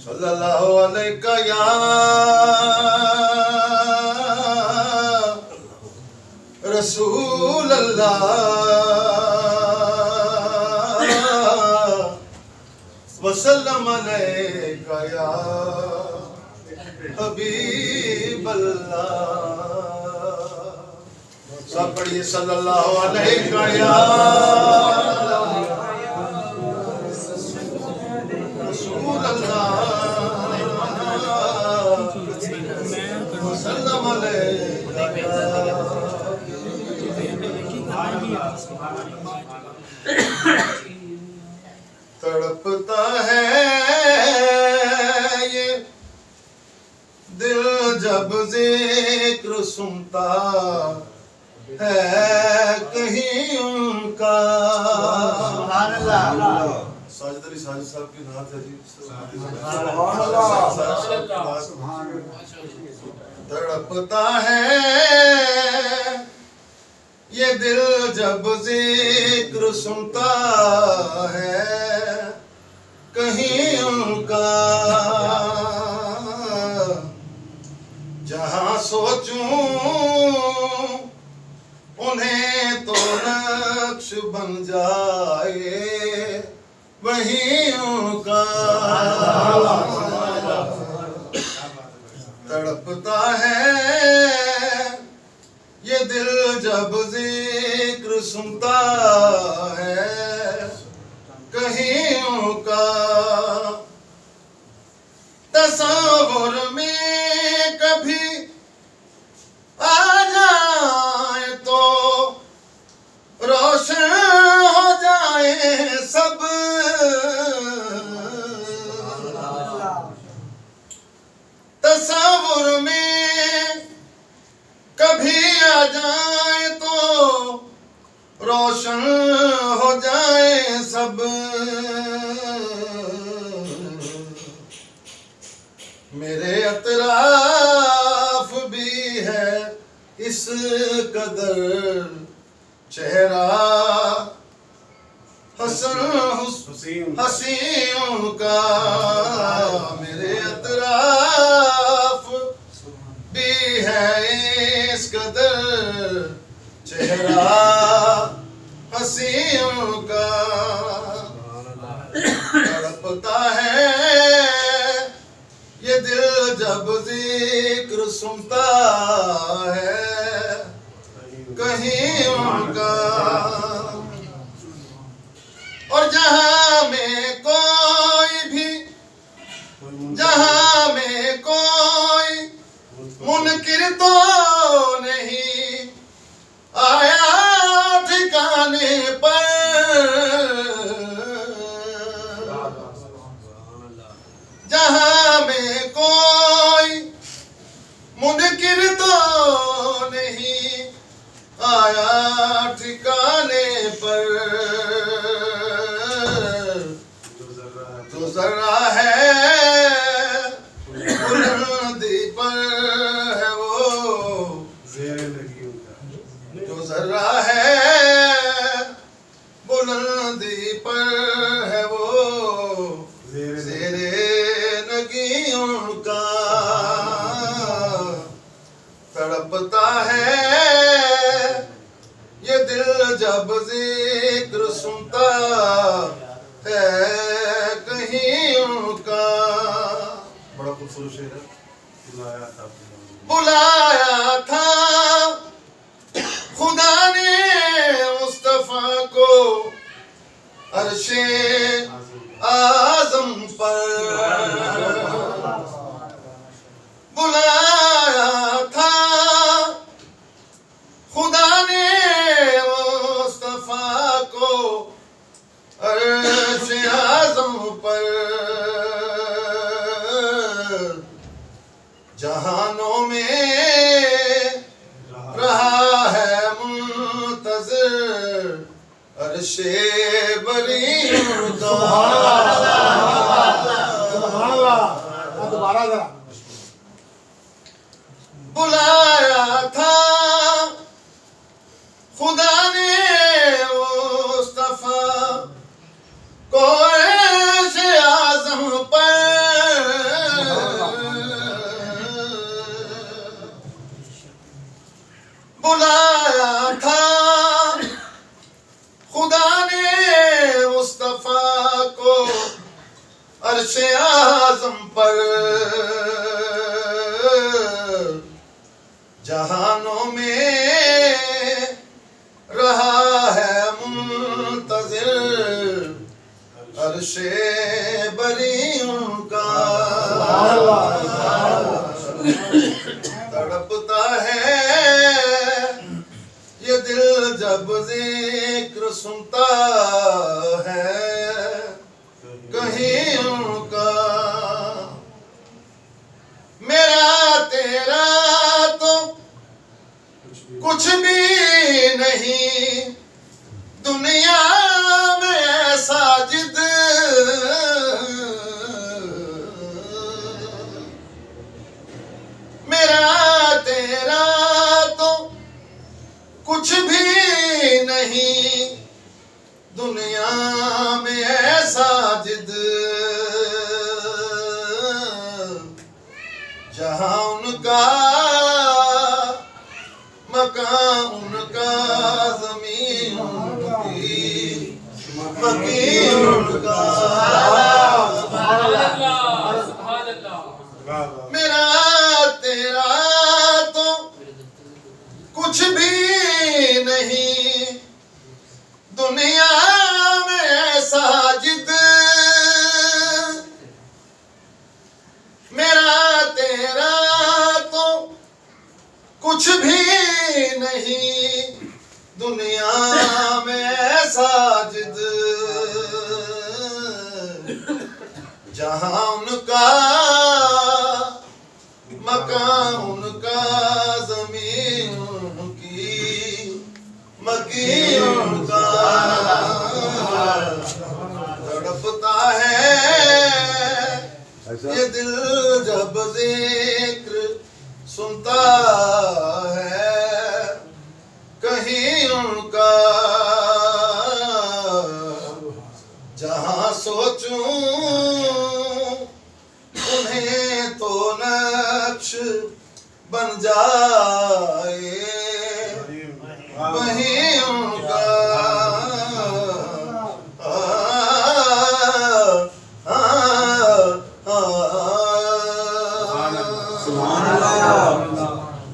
सल्लल्लाहु अलैका या रसूल अल्लाह वसल्लम अलैका या हबीब अल्लाह। सब पढ़िए सल्लल्लाहु अलैका या रसूल अल्लाह वसल्लम अलैका। तड़पता है ये दिल जब जिक्र सुनता है कहीं उनका। साजिद अली साजिद साहब की नात है जी। तड़पता है ये दिल जब जिक्र सुनता है कहीं उनका। जहां सोचूं उन्हें तो नक्श बन जाए वहीं उनका। तड़पता है ये दिल जब जिक्र सुनता है कहीं उनका। तसव्वुर में कभी आ जाए तो रोशन हो जाए सब। तसव्वुर में कभी आ जाए तो रोशन हो जाए सब। मेरे अतराफ भी है इस कदर चेहरा हसन हसीन का। मेरे अतराफ भी है इस कदर चेहरा हसीन का। तड़पता है ये दिल जब जिक्र सुनता है कहीं उनका। और जहां में कोई मुनकिर तो नहीं आया ठिकाने पर। जहां में कोई मुनकिर तो नहीं आया ठिकाने पर। जो जर्रा है बुलंदी पर है वो जो जर्रा है बुलंदी पर है वो ज़ेरे नगियों का। तड़पता है ये दिल जब जिक्र सुनता है कहीं उनका। बड़ा खूबसूरत शेर है। बुलाया था खुदा ने मुस्तफा को अर्शे आज़म पर। बुलाया था खुदा ने मुस्तफा को अर्शे आज़म पर। अर्शे आज़म पर जहानों में रहा है मुंतज़िर अर्शे बरीयों का। तड़पता है ये दिल जब जिक्र सुनता है कहीं उनका। मेरा तेरा तो कुछ भी नहीं दुनिया में ऐसा जिद मेरा तेरा तो कुछ भी नहीं दुनिया में ऐसा जिद जहां उनका मकान उनका ज़मीन उनकी मकीन उनका। मेरा तेरा तो कुछ भी नहीं दुनिया में ऐसा जिद मेरा तेरा तो कुछ भी नहीं दुनिया में ऐसा जिद जहां उनका मकान उनका ज़मीन उनकी मकीन उनका। तड़पता है ये दिल जब जिक्र सुनता है कहीं उनका। जहां सोचूं उन्हें तो नक्श बन जाए